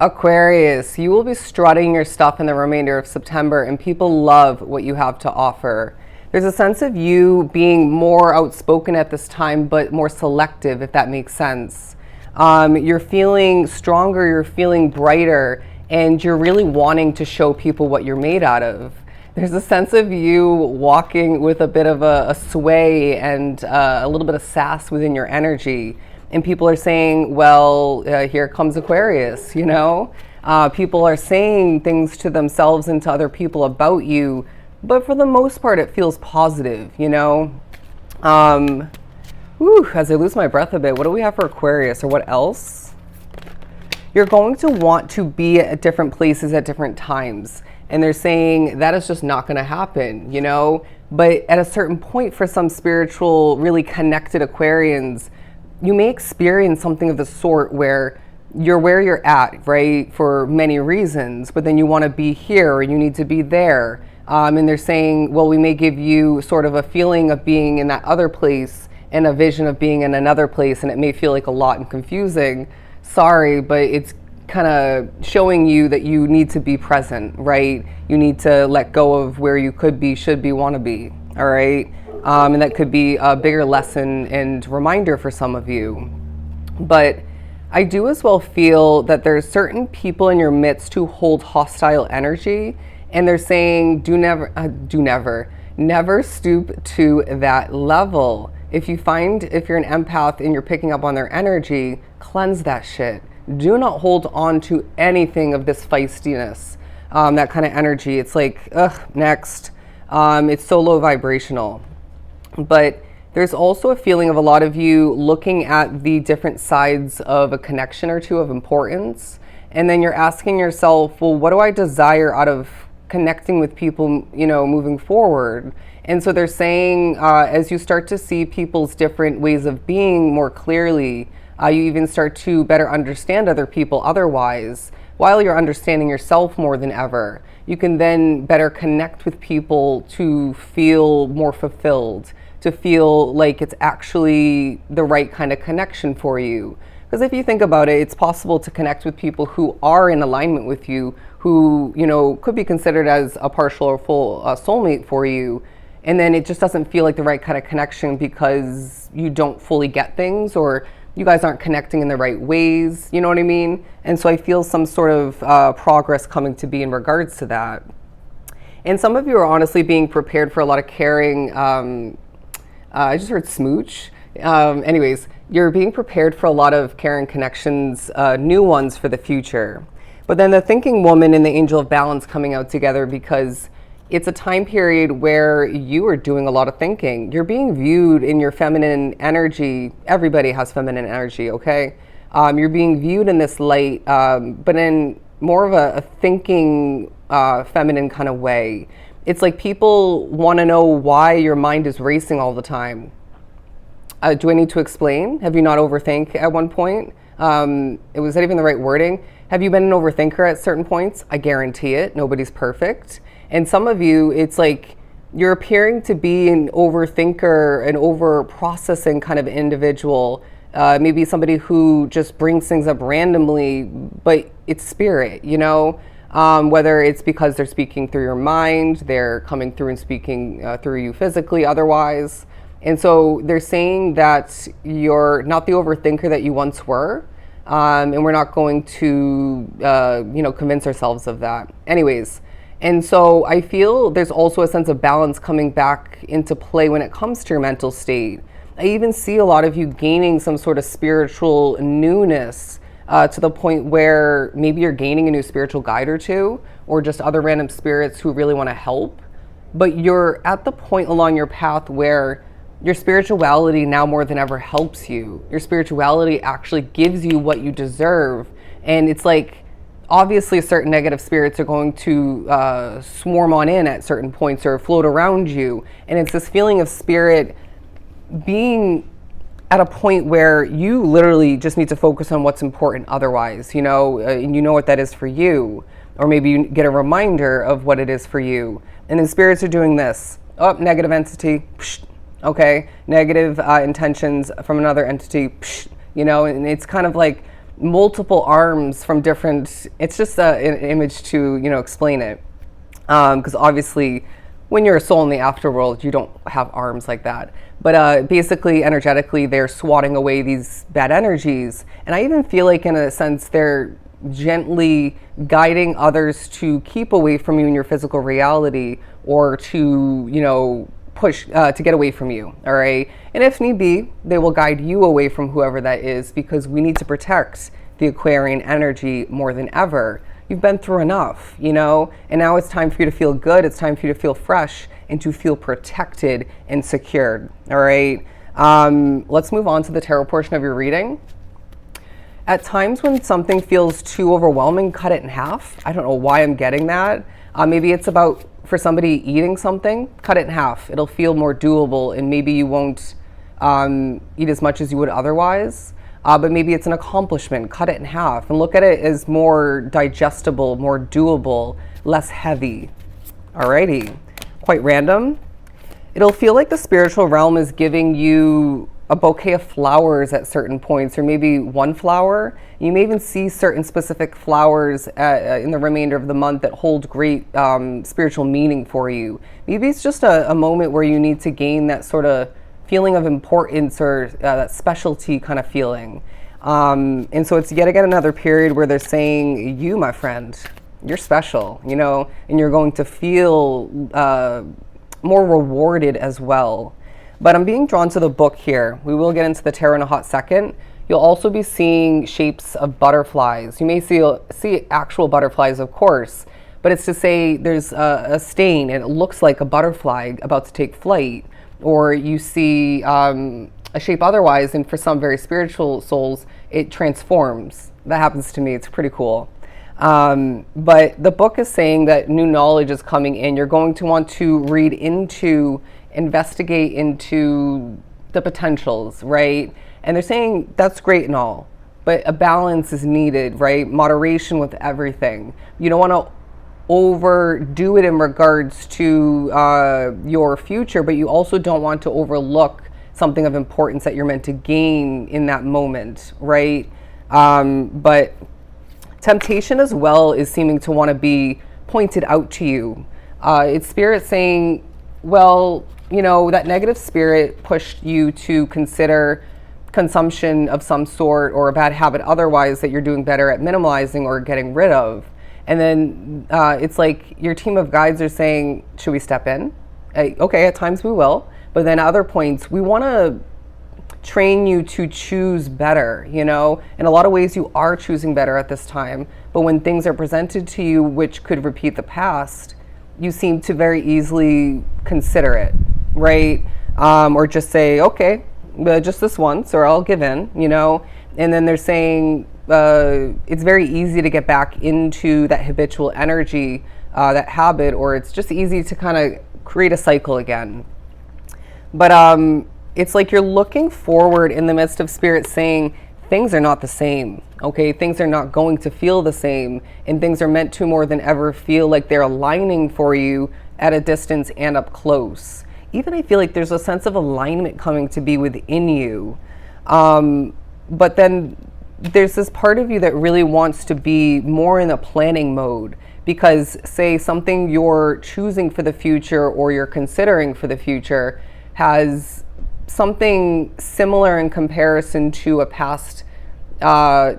Aquarius, you will be strutting your stuff in the remainder of September, and people love what you have to offer. There's a sense of you being more outspoken at this time, but more selective, if that makes sense. You're feeling stronger, you're feeling brighter, and you're really wanting to show people what you're made out of. There's a sense of you walking with a bit of a sway and a little bit of sass within your energy. And people are saying, well, here comes Aquarius, you know? People are saying things to themselves and to other people about you, but for the most part, it feels positive, you know? As I lose my breath a bit, what do we have for Aquarius, or what else? You're going to want to be at different places at different times. And they're saying that is just not going to happen, you know? But at a certain point, for some spiritual, really connected Aquarians, you may experience something of the sort where you're at, right, for many reasons, but then you want to be here or you need to be there. And they're saying, well, we may give you sort of a feeling of being in that other place and a vision of being in another place, and it may feel like a lot and confusing. Sorry, but it's kind of showing you that you need to be present, right? You need to let go of where you could be, should be, want to be, all right? And that could be a bigger lesson and reminder for some of you. But I do as well feel that there's certain people in your midst who hold hostile energy, and they're saying, never stoop to that level. If you're an empath and you're picking up on their energy, cleanse that shit. Do not hold on to anything of this feistiness, that kind of energy. It's like, next. It's so low vibrational. But there's also a feeling of a lot of you looking at the different sides of a connection or two of importance. And then you're asking yourself, well, what do I desire out of connecting with people, you know, moving forward? And so they're saying, as you start to see people's different ways of being more clearly, you even start to better understand other people otherwise. While you're understanding yourself more than ever, you can then better connect with people to feel more fulfilled, to feel like it's actually the right kind of connection for you. Because if you think about it, it's possible to connect with people who are in alignment with you, who, you know, could be considered as a partial or full soulmate for you. And then it just doesn't feel like the right kind of connection because you don't fully get things, or you guys aren't connecting in the right ways, you know what I mean? And so I feel some sort of progress coming to be in regards to that. And some of you are honestly being prepared for a lot of caring. I just heard smooch. Anyways, you're being prepared for a lot of caring connections, new ones for the future. But then the thinking woman and the angel of balance coming out together, because it's a time period where you are doing a lot of thinking. You're being viewed in your feminine energy. Everybody has feminine energy, okay? You're being viewed in this light, but in more of a thinking, feminine kind of way. It's like people want to know why your mind is racing all the time. Do I need to explain? Have you not overthink at one point? Was that even the right wording? Have you been an overthinker at certain points? I guarantee it. Nobody's perfect. And some of you, it's like you're appearing to be an overthinker, an over-processing kind of individual. Maybe somebody who just brings things up randomly, but it's spirit, you know? Whether it's because they're speaking through your mind, they're coming through and speaking through you physically, otherwise. And so they're saying that you're not the overthinker that you once were, and we're not going to, convince ourselves of that. Anyways, and so I feel there's also a sense of balance coming back into play when it comes to your mental state. I even see a lot of you gaining some sort of spiritual newness, to the point where maybe you're gaining a new spiritual guide or two, or just other random spirits who really want to help. But you're at the point along your path where your spirituality now more than ever helps you. Your spirituality actually gives you what you deserve. And it's like, obviously certain negative spirits are going to swarm on in at certain points or float around you. And it's this feeling of spirit being at a point where you literally just need to focus on what's important otherwise, you know, and you know what that is for you. Or maybe you get a reminder of what it is for you. And then spirits are doing this. Oh, negative entity. Psh, okay. Negative intentions from another entity. Psh, you know, and it's kind of like multiple arms from different, it's just an image to, explain it. Because obviously when you're a soul in the afterworld, you don't have arms like that. But basically, energetically, they're swatting away these bad energies. And I even feel like, in a sense, they're gently guiding others to keep away from you in your physical reality, or to, push to get away from you. All right. And if need be, they will guide you away from whoever that is, because we need to protect the Aquarian energy more than ever. You've been through enough, and now it's time for you to feel good. It's time for you to feel fresh and to feel protected and secured. All right. Let's move on to the tarot portion of your reading. At times when something feels too overwhelming, cut it in half. I don't know why I'm getting that. Maybe it's about, for somebody, eating something, cut it in half. It'll feel more doable, and maybe you won't eat as much as you would otherwise. But maybe it's an accomplishment, cut it in half and look at it as more digestible, more doable, less heavy. Alrighty, quite random. It'll feel like the spiritual realm is giving you a bouquet of flowers at certain points, or maybe one flower. You may even see certain specific flowers in the remainder of the month that hold great spiritual meaning for you. Maybe it's just a moment where you need to gain that sort of feeling of importance, or that specialty kind of feeling. And so it's yet again another period where they're saying, you, my friend, you're special, and you're going to feel more rewarded as well. But I'm being drawn to the book here. We will get into the tarot in a hot second. You'll also be seeing shapes of butterflies. You may see actual butterflies, of course, but it's to say there's a stain and it looks like a butterfly about to take flight. Or you see a shape otherwise, and for some very spiritual souls, it transforms. That happens to me. It's pretty cool. But the book is saying that new knowledge is coming in. You're going to want to read into, investigate into the potentials, right? And they're saying that's great and all, but a balance is needed, right? Moderation with everything. You don't want to overdo it in regards to your future, but you also don't want to overlook something of importance that you're meant to gain in that moment, right? But temptation as well is seeming to want to be pointed out to you. It's spirit saying, well, that negative spirit pushed you to consider consumption of some sort, or a bad habit otherwise that you're doing better at minimalizing or getting rid of. And then it's like your team of guides are saying, should we step in? Okay, at times we will. But then at other points, we want to train you to choose better, In a lot of ways, you are choosing better at this time. But when things are presented to you which could repeat the past, you seem to very easily consider it, right? Or just say, okay, just this once, or I'll give in, And then they're saying, it's very easy to get back into that habitual energy, that habit, or it's just easy to kind of create a cycle again. But it's like you're looking forward in the midst of spirit saying things are not the same, okay? Things are not going to feel the same, and things are meant to more than ever feel like they're aligning for you at a distance and up close. Even I feel like there's a sense of alignment coming to be within you. But then there's this part of you that really wants to be more in a planning mode, because say something you're choosing for the future or you're considering for the future has something similar in comparison to a past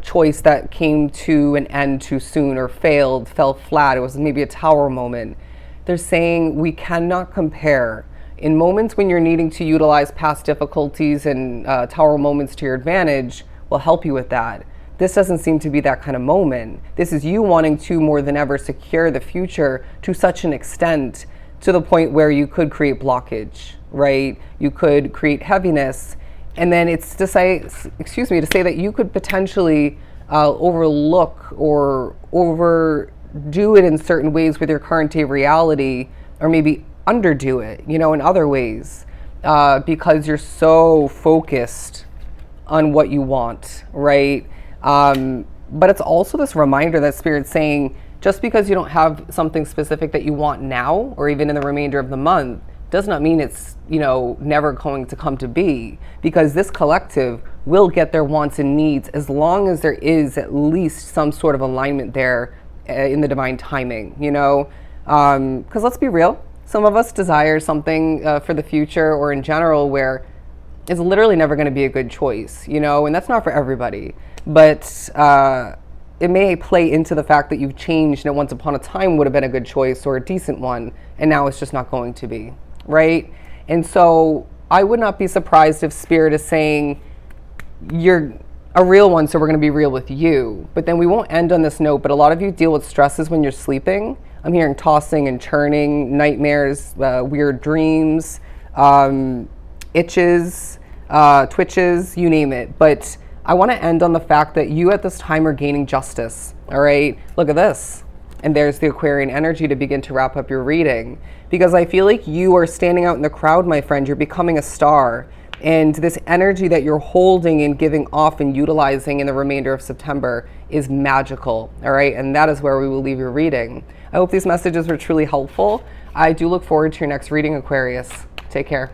choice that came to an end too soon, or fell flat. It was maybe a tower moment. They're saying we cannot compare. In moments when you're needing to utilize past difficulties and tower moments to your advantage, will help you with that. This doesn't seem to be that kind of moment. This is you wanting to more than ever secure the future to such an extent, to the point where you could create blockage, right? You could create heaviness. And then it's to say, to say that you could potentially overlook or overdo it in certain ways with your current day reality, or maybe underdo it, in other ways, because you're so focused on what you want, right? But it's also this reminder that Spirit's saying, just because you don't have something specific that you want now, or even in the remainder of the month, does not mean it's, you know, never going to come to be, because this collective will get their wants and needs as long as there is at least some sort of alignment there in the divine timing, you know? Because let's be real, some of us desire something for the future or in general where it's literally never going to be a good choice, you know? And that's not for everybody. But it may play into the fact that you've changed and once upon a time would have been a good choice or a decent one, and now it's just not going to be, right? And so I would not be surprised if Spirit is saying, you're a real one, so we're going to be real with you. But then we won't end on this note, but a lot of you deal with stresses when you're sleeping. I'm hearing tossing and churning, nightmares, weird dreams, itches, twitches, you name it. But I want to end on the fact that you at this time are gaining justice, all right? Look at this. And there's the Aquarian energy to begin to wrap up your reading. Because I feel like you are standing out in the crowd, my friend. You're becoming a star. And this energy that you're holding and giving off and utilizing in the remainder of September is magical, all right? And that is where we will leave your reading. I hope these messages were truly helpful. I do look forward to your next reading, Aquarius. Take care.